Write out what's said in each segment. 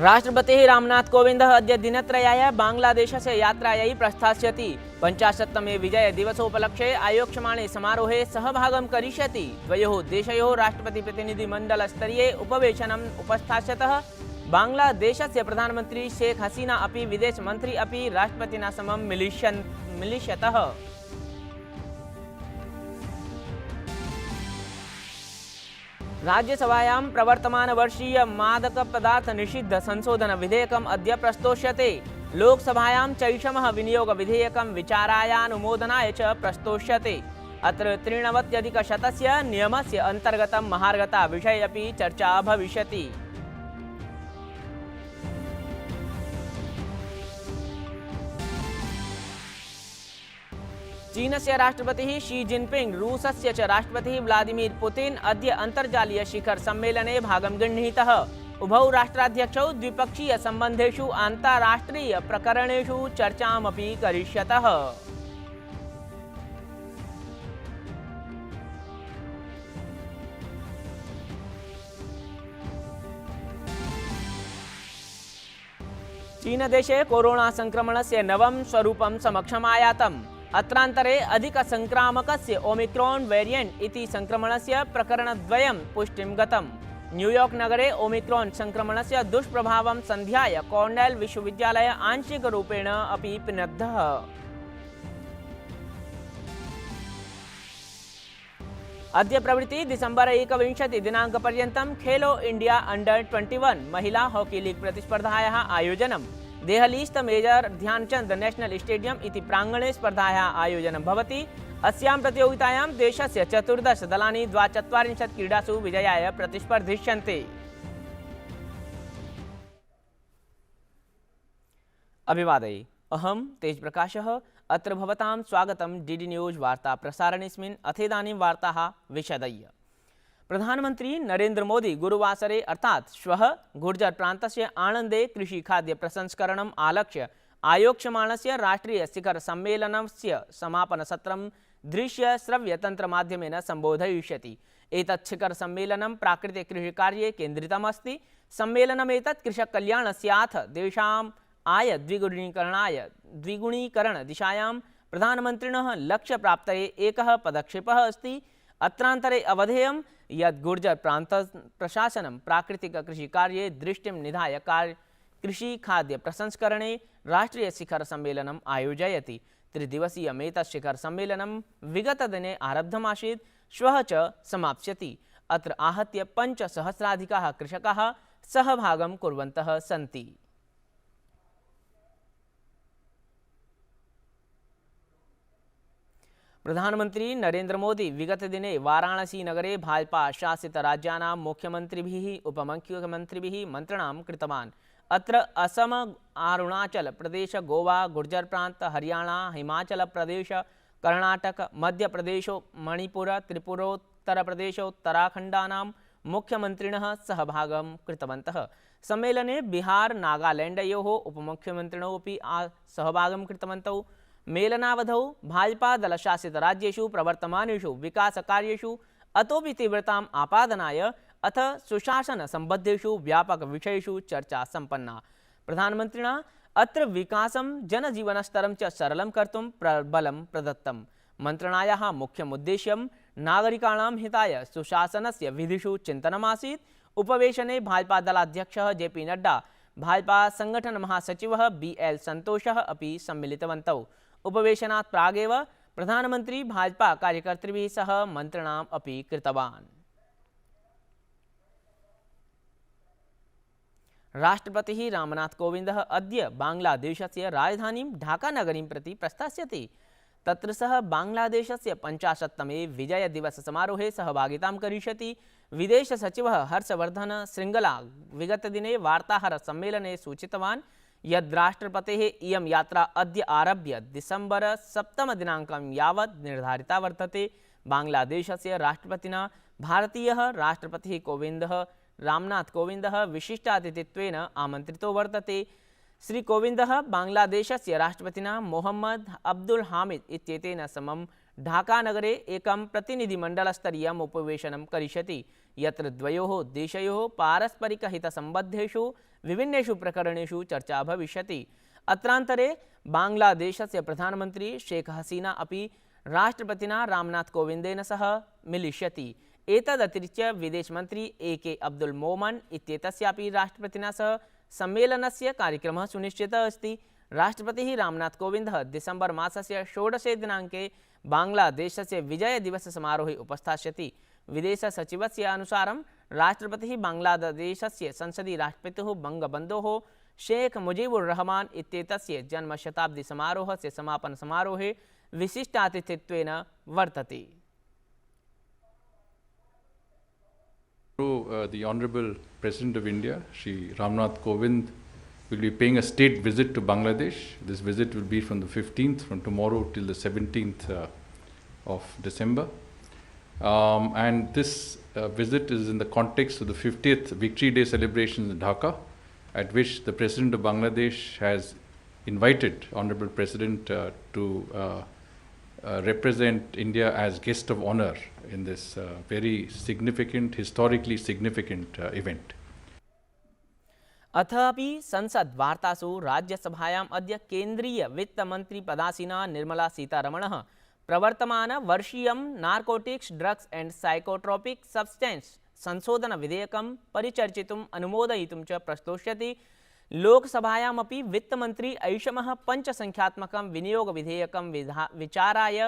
राष्ट्रपतिः रामनाथ कोविंदः अद्य दिनत्रयाय बांग्लादेशस्य यात्रायै प्रस्थास्यति। 50तमे विजयदिवसोपलक्ष्ये आयोक्ष्यमाणे समारोहे सहभागं करिष्यति। द्वयोः देशयोः राष्ट्रपतिप्रतिनिधिमण्डलस्तरीये उपवेशनम् उपस्थास्यतः। बांग्लादेशस्य प्रधानमन्त्री शेख हसीना अपि विदेशमन्त्री अपि राष्ट्रपतिना समं मिलिष्यतः। राज्यसभायां प्रवर्तमानवर्षीय मादक पदार्थ निषिद्ध संशोधन विधेयकम् अद्य प्रस्तोष्यते। लोकसभायां चैषमः विनियोग विधेयकं विचारायानुमोदनाय च प्रस्तोष्यते। अत्र 93-शतस्य नियमस्य अन्तर्गतं महार्घता विषये अपि चर्चा भविष्यति। चीनस्य राष्ट्रपतिः शी जिनपिंग रूसस्य च राष्ट्रपतिः व्लादिमीर पुतिन अद्य अन्तर्जालीय शिखर सम्मेलने भागं गृह्णीतः। उभौ राष्ट्राध्यक्षौ द्विपक्षीय सम्बन्धेषु अन्ताराष्ट्रिय प्रकरणेषु चर्चामपि करिष्यतः। चीनदेशे कोरोना संक्रमणस्य नवं स्वरूपं समक्षमायातम्। अत्रान्तरे अधिकसंक्रामकस्य ओमिक्रॉन वेरिएंट इति संक्रमणस्य प्रकरणद्वयं पुष्टिं गतम्। न्यूयॉर्क नगरे ओमिक्रॉन संक्रमणस्य दुष्प्रभावं सन्ध्याय कॉर्नेल विश्वविद्यालयः आंशिकरूपेण अपि पिनद्धः। अद्य प्रभृति दिसंबर 21 दिनाङ्कपर्यन्तं खेलो इंडिया अंडर 21 महिला हॉकी लीग प्रतिस्पर्धायाः आयोजनम् देहलीस्थ मेजर ध्यानचंद नेशनल स्टेडियम इति प्रांगणे स्पर्धायाः आयोजनं भवति। अस्यां प्रतियोगितायां देशस्य 14 दलानि 42 क्रीडासु विजयाय प्रतिस्पर्धिष्यन्ते। अभिवादये, अहं तेजप्रकाशः। अत्र भवतां स्वागतं डीडी न्यूज वार्ता प्रसारणेऽस्मिन्। अथेदानीं वार्ताः विशदयः। प्रधानमंत्री नरेंद्र मोदी गुरुवासरे अर्थात् श्वः गुर्जर प्रान्तस्य आणन्दे कृषि खाद्य प्रसंस्करणम् आलक्ष्य आयोक्ष्यमाणस्य राष्ट्रीय शिखर सम्मेलनस्य समापनसत्रं दृश्य श्रव्य तन्त्रमाध्यमेन सम्बोधयिष्यति। एतत् शिखर सम्मेलनं प्राकृतिक कृषिकार्ये केन्द्रितमस्ति। सम्मेलनमेतत् कृषककल्याणस्याथ देशाम् आय द्विगुणीकरण दिशायां प्रधानमन्त्रिणः लक्ष्यप्राप्तये एकः पदक्षेपः अस्ति। अत्रान्तरे अवधेयं यत् गुर्जर प्रान्त प्रशासनं प्राकृतिक कृषिकार्ये दृष्टिं निधाय कृषि खाद्य प्रसंस्करणे राष्ट्रीय शिखर सम्मेलनम् आयोजयति। त्रिदिवसीयमेतत् शिखर सम्मेलनं विगतदिने आरब्धमासीत्, श्वः च समाप्स्यति। अत्र आहत्य 5,000-अधिकाः कृषकाः सहभागं कुर्वन्तः सन्ति। प्रधानमंत्री नरेंद्र मोदी विगत दिने वाराणसी नगरे भाजपा शासित राज्यानां मुख्यमंत्रिभिः उपमुख्यमंत्रिभिः मन्त्रणां कृतवान्। अत्र असम, अरुणाचल प्रदेश, गोवा, गुर्जर प्रांत, हरियाणा, हिमाचल प्रदेश, कर्णाटक, मध्य प्रदेश, मणिपुर, त्रिपुरोत्तरप्रदेश, उत्तराखण्डानां मुख्यमंत्रिणः सहभागं कृतवन्तः। सम्मेलने बिहार, नागालैंडयोः उपमुख्यमन्त्रिणौ अपि सहभागं कृतवन्तौ। मेलनावधौ भाजपा दलशासित राज्येषु प्रवर्तमानेषु विकासकार्येषु अतोपि तीव्रताम् आपादनाय अथ सुशासन संबद्धेषु व्यापक विषयेषु चर्चा संपन्ना। प्रधानमन्त्रिणा अत्र विकासं जनजीवनस्तरं च सरलं कर्तुं बलं प्रदत्तम्। मन्त्रणायाः मुख्यमुद्देश्यं नागरिकाणां हिताय सुशासनस्य विधिषु चिन्तनमासीत्। उपवेशने भाजपा दलाध्यक्षः जेपी नड्डा, भाजपा संगठन महासचिवः BL संतोषः अपि सम्मिलितवन्तौ। उपवेशनात् प्रागेव प्रधानमंत्री भाजपा कार्यकर्तृभिः सह मन्त्रणाम् अपि कृतवान्। राष्ट्रपतिः रामनाथ कोविंदः अद्य बांग्लादेशस्य राजधानीं ढाकानगरीं प्रति प्रस्थास्यति। तत्र सः बांग्लादेशस्य 50तमे विजयदिवससमारोहे सहभागितां करिष्यति। विदेशसचिवः हर्षवर्धन श्रृंगला विगतदिने वार्ताहरसम्मेलने सूचितवान् यद् राष्ट्रपतेः इयं यात्रा अद्य आरभ्य दिसंबर 7 दिनाङ्कं यावत् निर्धारिता वर्तते। बांग्लादेशस्य राष्ट्रपतिना भारतीयः राष्ट्रपतिः रामनाथ कोविंदः विशिष्टातिथित्वेन आमन्त्रितो वर्तते। श्री कोविंदः बांग्लादेशस्य राष्ट्रपतिना मोहम्मद अब्दुल हामिद इत्येतेन समं ढाका नगरे एकं प्रतिनिधिमण्डलस्तरीयम् उपवेशनं करिष्यति, यत्र द्वयोः देशयोः पारस्परिकहितसम्बद्धेषु विभिन्नेषु प्रकरणेषु चर्चा भविष्यति। अत्रान्तरे बांग्लादेशस्य प्रधानमन्त्री शेख हसीना अपि राष्ट्रपतिना रामनाथ कोविंदेन सह मिलिष्यति। एतदतिरिच्य विदेशमन्त्री ए.के. अब्दुल मोमन इत्येतस्यापि राष्ट्रपतिना सह सम्मेलनस्य कार्यक्रमः सुनिश्चितः अस्ति। राष्ट्रपतिः रामनाथ कोविन्दः दिसम्बर मासस्य 16 दिनाङ्के बांग्लादेशस्य विजयदिवससमारोहे उपस्थास्यति। विदेशसचिवस्य अनुसारं राष्ट्रपतिः बांग्लादेशस्य संसदि राष्ट्रपितुः बङ्गबन्धोः शेख मुजीबुर रहमान इत्येतस्य जन्मशताब्दी समारोहस्य समापन समारोहे विशिष्टातिथित्वेन वर्तते। The Honorable President of India, Shri Ramnath Kovind, will be paying a state visit to Bangladesh. This visit will be from the 15th, from tomorrow till the 17th of December. And this visit is in the context of the 50th Victory Day celebrations in Dhaka, at which the President of Bangladesh has invited Honorable President to represent India as guest of honor in this very significant, historically significant event. अथापि संसद वार्तासु राज्यसभायाम् अद्य केन्द्रीय वित्तमन्त्री पदासीना निर्मला सीतारमणः प्रवर्तमान वर्षीयं narcotics drugs and psychotropic substance संशोधन विधेयकं परिचर्चितुम् अनुमोदयितुं च प्रस्तोष्यति। लोकसभायामपि वित्तमन्त्री ऐषमः पञ्चसङ्ख्यात्मकं विनियोग विधेयकं विचाराय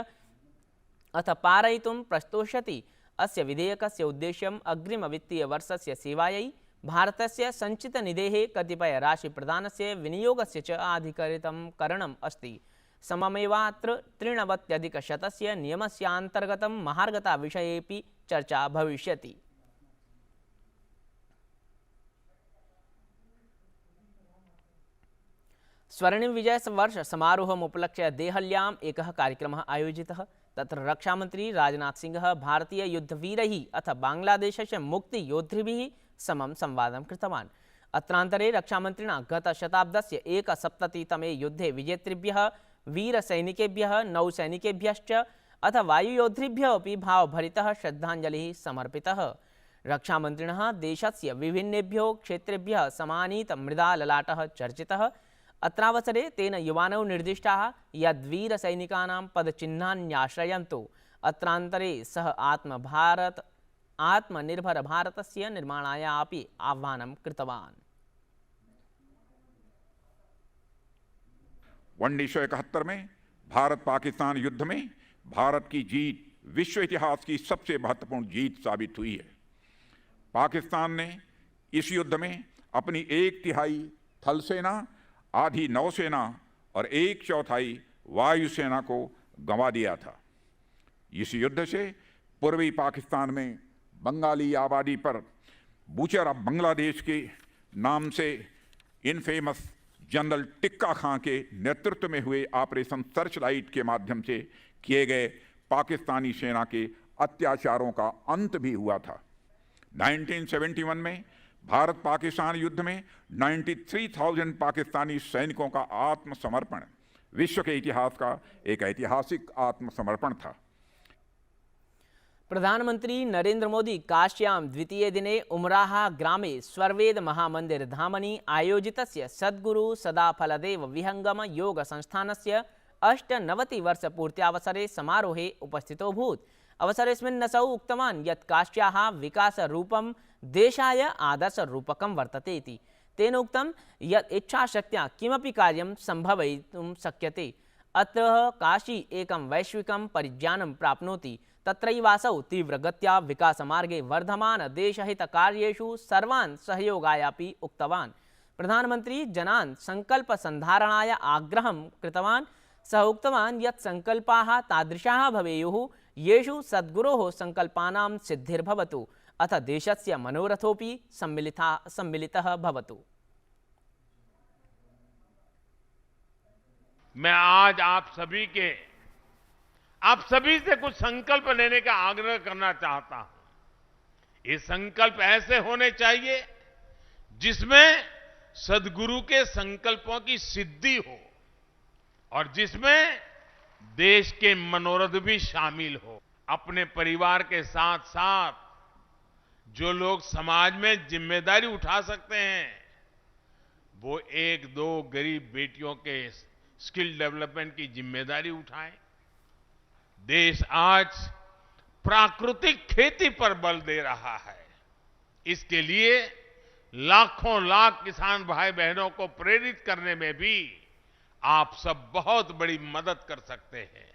अथ पारयितुं प्रस्तोष्यति। अस्य विधेयकस्य उद्देश्यम् अग्रिमवित्तीयवर्षस्य सेवायै भारतस्य सञ्चितनिधेः कतिपय राशिप्रदानस्य विनियोगस्य च अधिकृतं करणम् अस्ति। सममेवात्र 93% नियमस्यान्तर्गतं महार्घता विषयेऽपि चर्चा भविष्यति। स्वर्णिम विजय वर्ष समारोहम् उपलक्ष्य देहल्याम् एकः कार्यक्रमः आयोजितः। तत्र रक्षामंत्री राजनाथ सिंह भारतीय युद्धवीरैः अथ बांग्लादेशस्य मुक्तियोद्धिभिः समं संवादं कृतवान्। अत्रान्तरे रक्षामन्त्रिणा गतशताब्दस्य 71तमे युद्धे विजेतृभ्यः वीरसैनिकेभ्यः नौसैनिकेभ्यश्च अथ वायुयोद्धिभ्यः अपि भावभरितः श्रद्धाञ्जलिः समर्पितः। रक्षामन्त्रिणः देशस्य विभिन्नेभ्यो क्षेत्रेभ्यः समानीत मृदा ललाटः चर्चितः। अत्रावसरे तेन युवानौ निर्दिष्टाः यद् वीरसैनिकानां पदचिह्नान्याश्रयन्तु। अत्रान्तरे सः आत्मनिर्भर भारतस्य निर्माणाय अपि आह्वानं कृतवान्। 1971 में भारत पाकिस्तान युद्ध में भारत की जीत विश्व इतिहास की सबसे महत्वपूर्ण जीत साबित हुई है। पाकिस्तान ने इस युद्ध में अपनी 1/3 थल सेना, आधी नौसेना और 1/4 वायुसेना को गंवा दिया था। इस युद्ध से पूर्वी पाकिस्तान में बंगाली आबादी पर बूचर ऑफ बांग्लादेश के नाम से इनफेमस जनरल टिक्का खां के नेतृत्व में हुए ऑपरेशन सर्चलाइट के माध्यम से किए गए पाकिस्तानी सेना के अत्याचारों का अंत भी हुआ था। 1971 में भारत पाकिस्तान युद्ध में 93,000 पाकिस्तानी सैनिकों का आत्मसमर्पण विश्व के इतिहास का एक ऐतिहासिक आत्मसमर्पण था। प्रधानमंत्री नरेंद्र मोदी काश्यां द्वितीये दिने उमराह ग्रामे स्वर्वेद महामन्दिर धामनि आयोजितस्य सद्गुरु सदाफलदेव विहंगम योग संस्थानस्य 98-वर्षपूर्त्यावसरे समारोहे उपस्थितोऽभूत्। अवसरेऽस्मिन् असौ उक्तवान् यत् काश्याः विकासरूपं देशाय आदर्शरूपकं वर्तते इति। तेन उक्तं यत् इच्छाशक्त्या किमपि कार्यं सम्भवयितुं शक्यते। अत्र काशी एकं वैश्विकं परिज्ञानं प्राप्नोति। तत्रैवासौ तीव्रगत्या विकासमार्गे वर्धमान देशहितकार्येषु सर्वान् सहयोगाय अपि उक्तवान्। प्रधानमन्त्री जनान् सङ्कल्पसन्धारणाय आग्रहं कृतवान्। सः उक्तवान् यत् सङ्कल्पाः तादृशाः भवेयुः येषु सद्गुरोः सङ्कल्पानां सिद्धिर्भवतु अथ देशस्य मनोरथोऽपि सम्मिलितः भवतु। मैं आज आप सभी से कुछ संकल्प लेने का आग्रह करना चाहता हूं। ये संकल्प ऐसे होने चाहिए जिसमें सद्गुरु के संकल्पों की सिद्धि हो और जिसमें देश के मनोरथ भी शामिल हो। अपने परिवार के साथ साथ जो लोग समाज में जिम्मेदारी उठा सकते हैं, वो एक दो गरीब बेटियों के स्किल डेवलपमेंट की जिम्मेदारी उठाएं। देश आज प्राकृतिक खेती पर बल दे रहा है। इसके लिए लाखों लाख किसान भाई बहनों को प्रेरित करने में भी आप सब बहुत बड़ी मदद कर सकते हैं।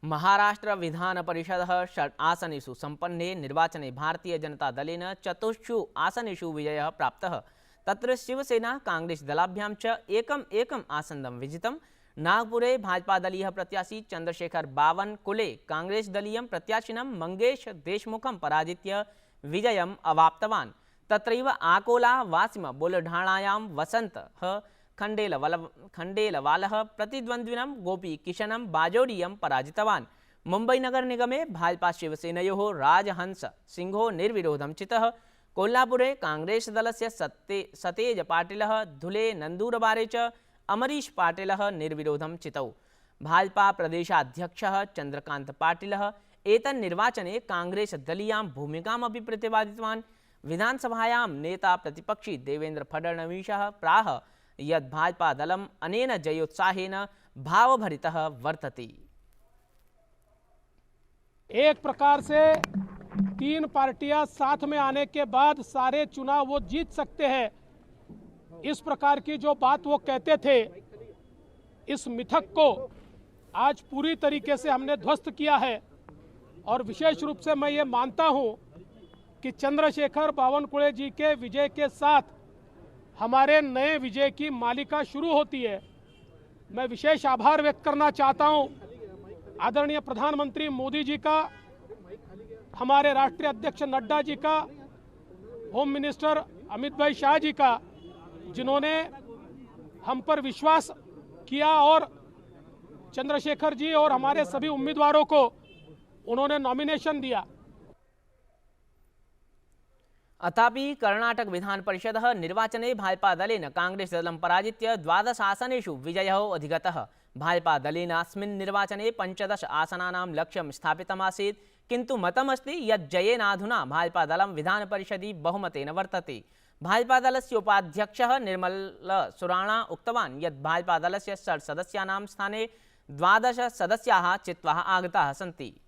महाराष्ट्र विधान परिषद षड् आसनेषु संपन्ने निर्वाचने भारतीय जनता दलेन 4 आसनेषु विजयः प्राप्तः। तत्र शिवसेना कांग्रेस दलाभ्यां च एकम् आसनं विजितम्। नागपुरे भाजपा दलीय प्रत्याशी चंद्रशेखर बावनकुले कांग्रेस दलीयं प्रत्याशिनं मंगेश देशमुखं पराजित्य विजयम् अवाप्तवान्। तत्रैव आकोला वासिम बुलढाणायां वसन्तः खंडेलवालः प्रतिद्वन्द्विनं गोपी किशनं बाजोरियं पराजितवान्। मुंबई नगर निगमे भाजपा शिवसेनयोः राजहंस सिंहो निर्विरोधं चितः। कोल्हापुरे कांग्रेस दलस्य सतेज पाटिलः धुले नंदूरबारे च अमरीश पाटिलः निर्विरोधं चितौ। भाजपा प्रदेशाध्यक्षः चंद्रकांत पाटिलः एतन्निर्वाचने कांग्रेस दलीयां भूमिकामपि प्रतिपादितवान्। विधानसभायां नेता प्रतिपक्षी देवेंद्र फडणवीसः प्राह यत् भाजपा दलम् अनेन जयोत्साहेन भावभरितः वर्तते। एक प्रकार से 3 पार्टियां साथ में आने के बाद सारे चुनाव वो जीत सकते हैं, इस प्रकार की जो बात वो कहते थे, इस मिथक को आज पूरी तरीके से हमने ध्वस्त किया है। और विशेष रूप से मैं ये मानता हूं कि चंद्रशेखर बावनकुले जी के विजय के साथ हमारे नए विजय की मालिका शुरू होती है। मैं विशेष आभार व्यक्त करना चाहता हूं आदरणीय प्रधानमंत्री मोदी जी का, हमारे राष्ट्रीय अध्यक्ष नड्डा जी का, होम मिनिस्टर अमित भाई शाह जी का, जिन्होंने हम पर विश्वास किया और चंद्रशेखर जी और हमारे सभी उम्मीदवारों को उन्होंने नॉमिनेशन दिया। अथापि कर्णाटक विधान परिषदः निर्वाचने भाजपा दलेन कांग्रेस दलं पराजित्य 12 आसनेषु विजयः अधिगतः। भाजपा दलेन अस्मिन् निर्वाचने 15 आसनानां लक्ष्यं स्थापितमासीत्, किन्तु मतमस्ति यत् जयेनाधुना भाजपा दलं विधान परिषदि बहुमतेन वर्तते। भाजपा दलस्य उपाध्यक्षः निर्मल सुराणा उक्तवान् यत् भाजपा दलस्य 6 सदस्यानां स्थाने 12 सदस्याः चित्वाः आगताः सन्ति।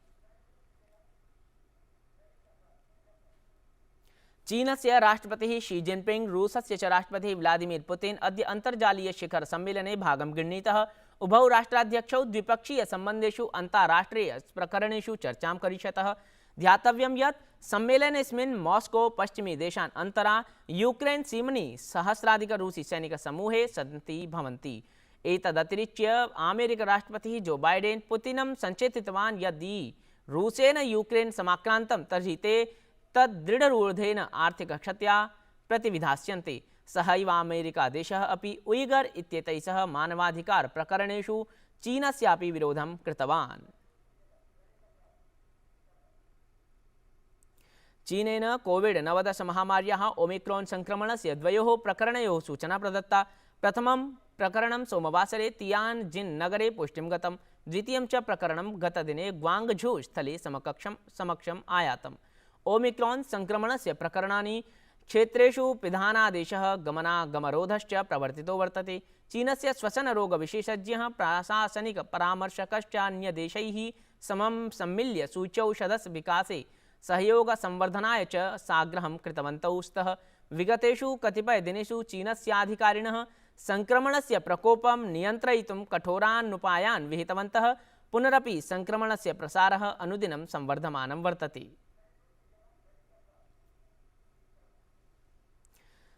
चीनस्य राष्ट्रपतिः शी जिनपिंग रूसस्य च राष्ट्रपतिः व्लादिमीर पुतिन अद्य अन्तर्जालीय शिखर सम्मेलने भागं गृह्णीतः। उभौ राष्ट्राध्यक्षौ द्विपक्षीय सम्बन्धेषु अन्ताराष्ट्रिय प्रकरणेषु चर्चां करिष्यतः। ध्यातव्यं यत् सम्मेलनेऽस्मिन् मॉस्को पश्चिमी देशान् अन्तरा यूक्रेन सीमनि सहस्राधिक रूसी सैनिकसमूहे सन्ति भवन्ति। एतदतिरिच्य अमेरिका राष्ट्रपतिः जो बाइडेन पुतिनं सञ्चेतितवान् यदि रूसेन यूक्रेन समाक्रान्तं तर्हि ते तद्दृढरूढेन आर्थिकक्षत्या प्रतिविधास्यन्ते। सहैव अमेरिका देशः अपि उइगर इत्येतैः सह मानवाधिकार प्रकरणेषु चीनस्यापि विरोधं कृतवान्। चीनेन कोविड-19 महामार्याः ओमिक्रॉन संक्रमणस्य 2 प्रकरणयोः सूचना प्रदत्ता। प्रथमं प्रकरणं सोमवासरे तियानजिन नगरे पुष्टिं गतं। द्वितीयं च प्रकरणं गतदिने ग्वांगझू स्थले समक्षम् आयातम्। ओमिक्रॉन संक्रमणस्य प्रकरणानि क्षेत्रेषु पिधानादेशः गमनागमरोधश्च प्रवर्तितो वर्तते। चीनस्य श्वसनरोगविशेषज्ञः प्राशासनिक परामर्शकश्चान्यदेशैः समं सम्मिल्य सूच्यौषधस्य विकासे सहयोगसंवर्धनाय च साग्रहं कृतवन्तौ स्तः। विगतेषु कतिपयदिनेषु चीनस्याधिकारिणः संक्रमणस्य प्रकोपं नियन्त्रयितुं कठोरानुपायान् विहितवन्तः। पुनरपि संक्रमणस्य प्रसारः अनुदिनं संवर्धमानं वर्तते।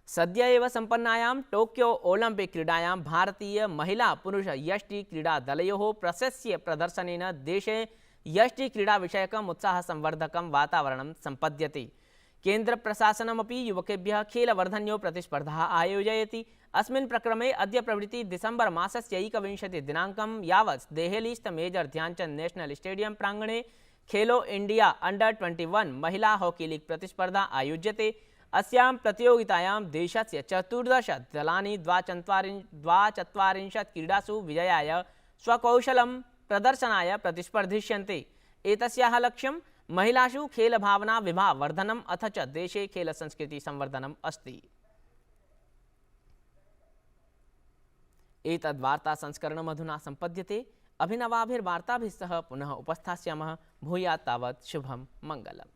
सद्य एव सम्पन्नायां टोक्यो ओलंपिक क्रीडायां भारतीय महिला पुरुष यष्टि क्रीडा दलयोः प्रशस्य प्रदर्शनेन देशे यष्टि क्रीडा विषयकम् उत्साहसंवर्धकं वातावरणं सम्पद्यते। केन्द्र प्रशासनमपि युवकेभ्यः खेलवर्धन्यो प्रतिस्पर्धाः आयोजयति। अस्मिन् प्रक्रमे अद्य प्रभृति दिसम्बर मासस्य 21 दिनाङ्कं यावत् देहलीस्थ मेजर ध्यानचंद नेशनल स्टेडियम प्राङ्गणे खेलो इंडिया अंडर-21 महिला हॉकी लीग प्रतिस्पर्धा आयोज्यते। अस्यां प्रतियोगितायां देशस्य 14 दलानि 24 क्रीडासु विजयाय स्वकौशलं प्रदर्शनाय प्रतिस्पर्धिष्यन्ते। एतस्याः लक्ष्यं महिलासु खेलभावना विभावर्धनम् अथ च देशे खेलसंस्कृति संवर्धनम् अस्ति। एतद्वार्ता संस्करणमधुना सम्पद्यते। अभिनवाभिर्वार्ताभिः सह पुनः उपस्थास्यामः। भूयात् तावत् शुभं मङ्गलम्।